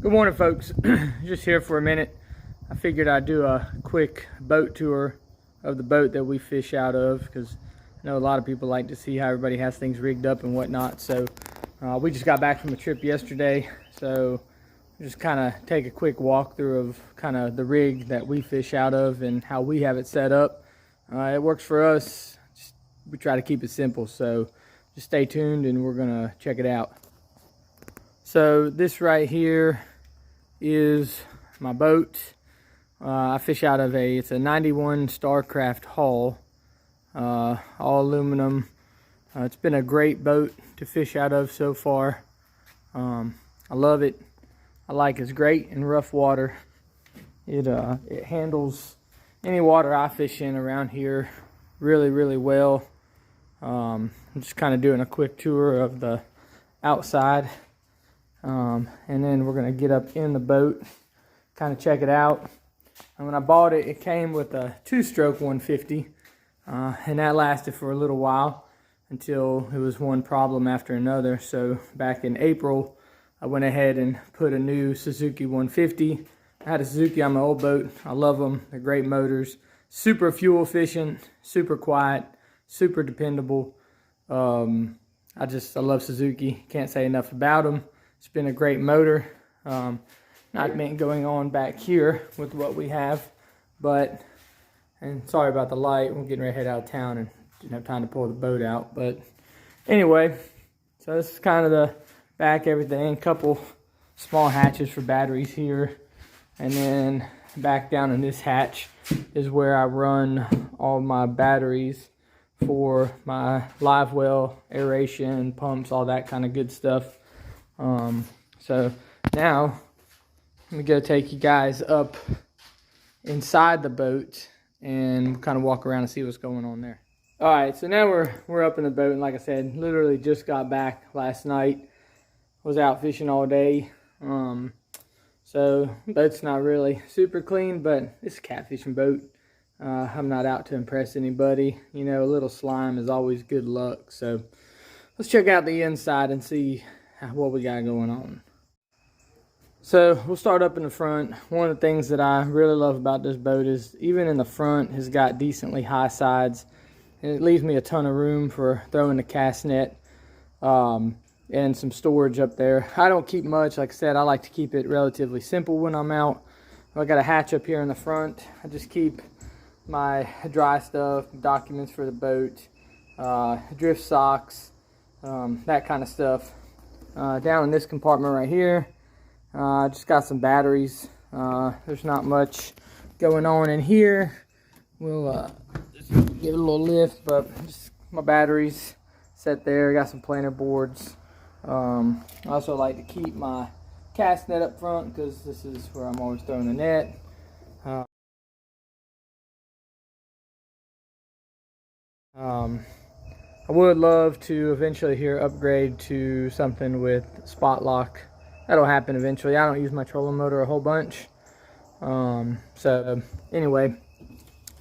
Good morning, folks. Just here for a minute. I figured I'd do a quick boat tour of the boat that we fish out of, because I know a lot of people like to see how everybody has things rigged up and whatnot. So we just got back from a trip yesterday, so just kind of take a quick walkthrough of kind of the rig that we fish out of and how we have it set up. It works for us. We try to keep it simple, so just stay tuned and we're gonna check it out. So this right here is my boat. I fish out of it's a 91 Starcraft hull, all aluminum. It's been a great boat to fish out of so far. I love it. I like it's great in rough water. It handles any water I fish in around here really well. I'm just kind of doing a quick tour of the outside. And then we're going to get up in the boat, kind of check it out. And when I bought it, it came with a 2-stroke 150, and that lasted for a little while until it was one problem after another. So back in April, I went ahead and put a new Suzuki 150. I had a Suzuki on my old boat. I love them. They're great motors, super fuel efficient, super quiet, super dependable. I love Suzuki. Can't say enough about them. It's been a great motor. Not meant going on back here with what we have, but, and sorry about the light, we're getting ready to head out of town and didn't have time to pull the boat out. But anyway, so this is kind of the back, everything. Couple small hatches for batteries here, and then back down in this hatch is where I run all my batteries for my livewell, aeration, pumps, all that kind of good stuff. So now let me go take you guys up inside the boat and kind of walk around and see what's going on there. All right, so now we're up in the boat, and like I said, literally just got back last night. Was out fishing all day. So boat's not really super clean, but it's a catfishing boat. I'm not out to impress anybody. You know, a little slime is always good luck. So let's check out the inside and see what we got going on. So we'll start up in the front. One of the things that I really love about this boat is even in the front has got decently high sides, and it leaves me a ton of room for throwing the cast net and some storage up there. I don't keep much. Like I said, I like to keep it relatively simple when I'm out. I got a hatch up here in the front. I just keep my dry stuff, documents for the boat, drift socks, that kind of stuff. Down in this compartment right here, I just got some batteries. There's not much going on in here. We'll just give it a little lift, but just my batteries set there. Got some planer boards. I also like to keep my cast net up front because this is where I'm always throwing the net. I would love to eventually here upgrade to something with spot lock. That'll happen eventually. I don't use my trolling motor a whole bunch. So anyway,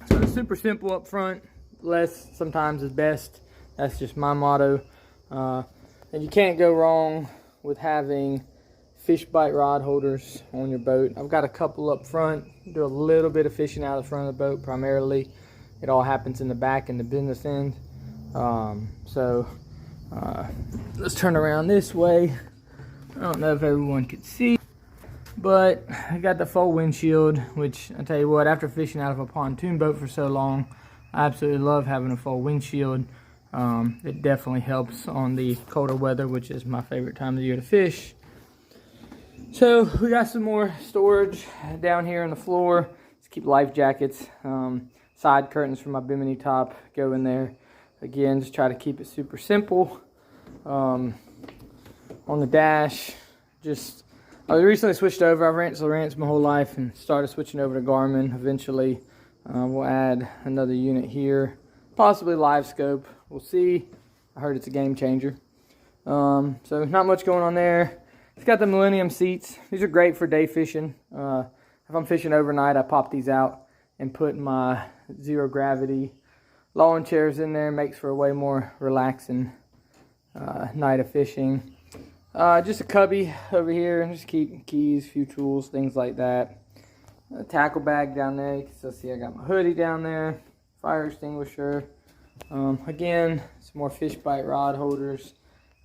so it's super simple up front. Less sometimes is best. That's just my motto. And you can't go wrong with having fish bite rod holders on your boat. I've got a couple up front. Do a little bit of fishing out of the front of the boat primarily. It all happens in the back in the business end. Let's turn around this way. I don't know if everyone could see, but I got the full windshield, which I tell you what, after fishing out of a pontoon boat for so long, I absolutely love having a full windshield. It definitely helps on the colder weather, which is my favorite time of the year to fish. So we got some more storage down here on the floor. Let's keep life jackets. Side curtains for my bimini top go in there. Again, just try to keep it super simple. On the dash, I recently switched over. I've ran Lowrance my whole life and started switching over to Garmin. Eventually, we'll add another unit here, possibly live scope. We'll see. I heard it's a game changer. So not much going on there. It's got the Millennium seats. These are great for day fishing. If I'm fishing overnight, I pop these out and put my zero gravity lawn chairs in there. Makes for a way more relaxing night of fishing. Just a cubby over here, just keep keys, few tools, things like that. A tackle bag down there. You can still see I got my hoodie down there, fire extinguisher. Again, some more fish bite rod holders.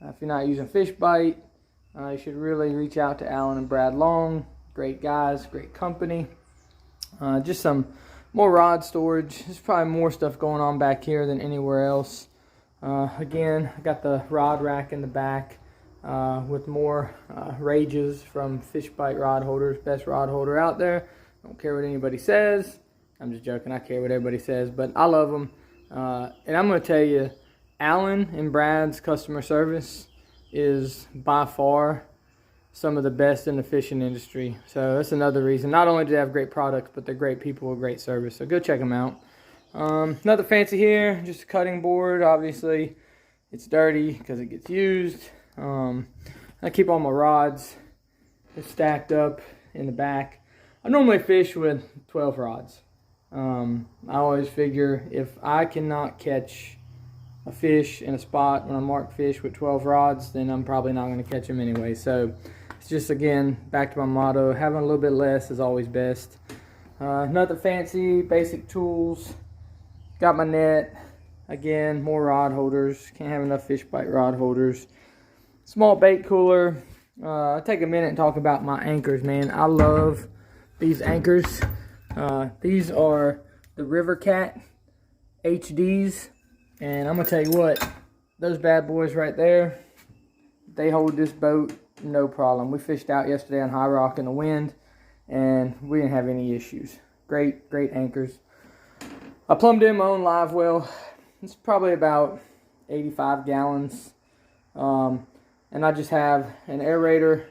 If you're not using fish bite, you should really reach out to Alan and Brad Long. Great guys, great company. Just some more rod storage. There's probably more stuff going on back here than anywhere else. Again, I got the rod rack in the back with more Rages from Fish Bite Rod Holders. Best rod holder out there. Don't care what anybody says. I'm just joking. I care what everybody says, but I love them. And I'm going to tell you, Alan and Brad's customer service is by far some of the best in the fishing industry. So that's another reason. Not only do they have great products, but they're great people with great service. So go check them out. Nothing fancy here, just a cutting board. Obviously, it's dirty because it gets used. I keep all my rods stacked up in the back. I normally fish with 12 rods. I always figure if I cannot catch a fish in a spot when I mark fish with 12 rods, then I'm probably not going to catch them anyway. So it's just, again, back to my motto, having a little bit less is always best. Nothing fancy, basic tools. Got my net. Again, more rod holders. Can't have enough fish bite rod holders. Small bait cooler. I'll take a minute and talk about my anchors, man. I love these anchors. These are the River Cat HDs. And I'm going to tell you what, those bad boys right there, they hold this boat no problem. We fished out yesterday on High Rock in the wind, and we didn't have any issues. Great anchors. I plumbed in my own live well. It's probably about 85 gallons. And I just have an aerator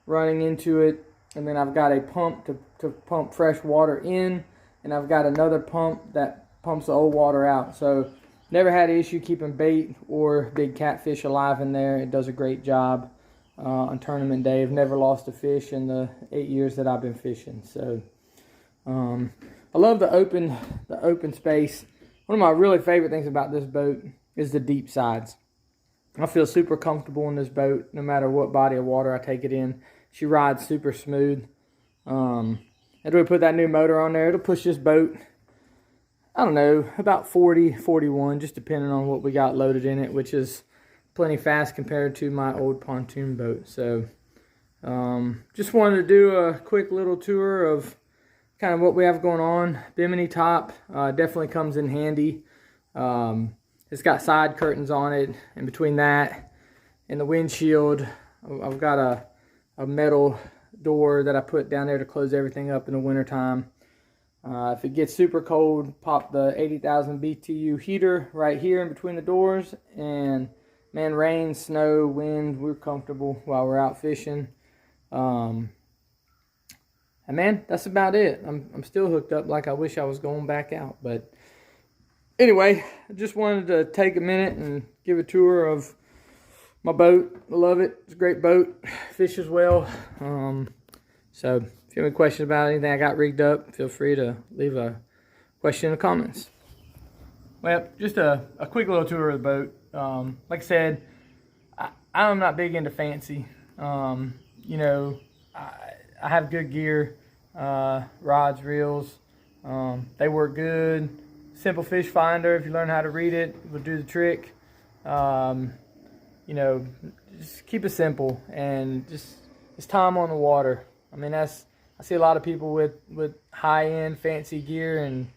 running into it, and then I've got a pump to pump fresh water in, and I've got another pump that pumps the old water out. So never had an issue keeping bait or big catfish alive in there. It does a great job on tournament day. I've never lost a fish in the 8 years that I've been fishing. So I love the open space. One of my really favorite things about this boat is the deep sides. I feel super comfortable in this boat no matter what body of water I take it in. She rides super smooth. After we put that new motor on there, it'll push this boat, I don't know, about 40, 41, just depending on what we got loaded in it, which is plenty fast compared to my old pontoon boat. So just wanted to do a quick little tour of kind of what we have going on. Bimini top definitely comes in handy. It's got side curtains on it, and between that and the windshield, I've got a metal door that I put down there to close everything up in the wintertime. If it gets super cold, pop the 80,000 BTU heater right here in between the doors, and man, rain, snow, wind, we're comfortable while we're out fishing. And man, that's about it. I'm still hooked up like I wish I was going back out. But anyway, I just wanted to take a minute and give a tour of my boat. I love it. It's a great boat. Fishes well. So if you have any questions about anything I got rigged up, feel free to leave a question in the comments. Well, just a quick little tour of the boat. Like I said, I'm not big into fancy. You know, I have good gear, rods, reels. They work good. Simple fish finder, if you learn how to read it, will do the trick. You know, just keep it simple, and just it's time on the water. I mean, I see a lot of people with high-end fancy gear, and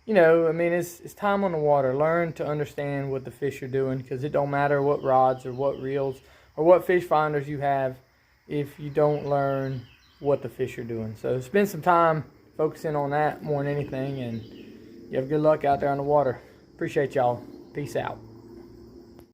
you know, I mean, it's time on the water. Learn to understand what the fish are doing, because it don't matter what rods or what reels or what fish finders you have if you don't learn what the fish are doing. So spend some time focusing on that more than anything, and you have good luck out there on the water. Appreciate y'all. Peace out.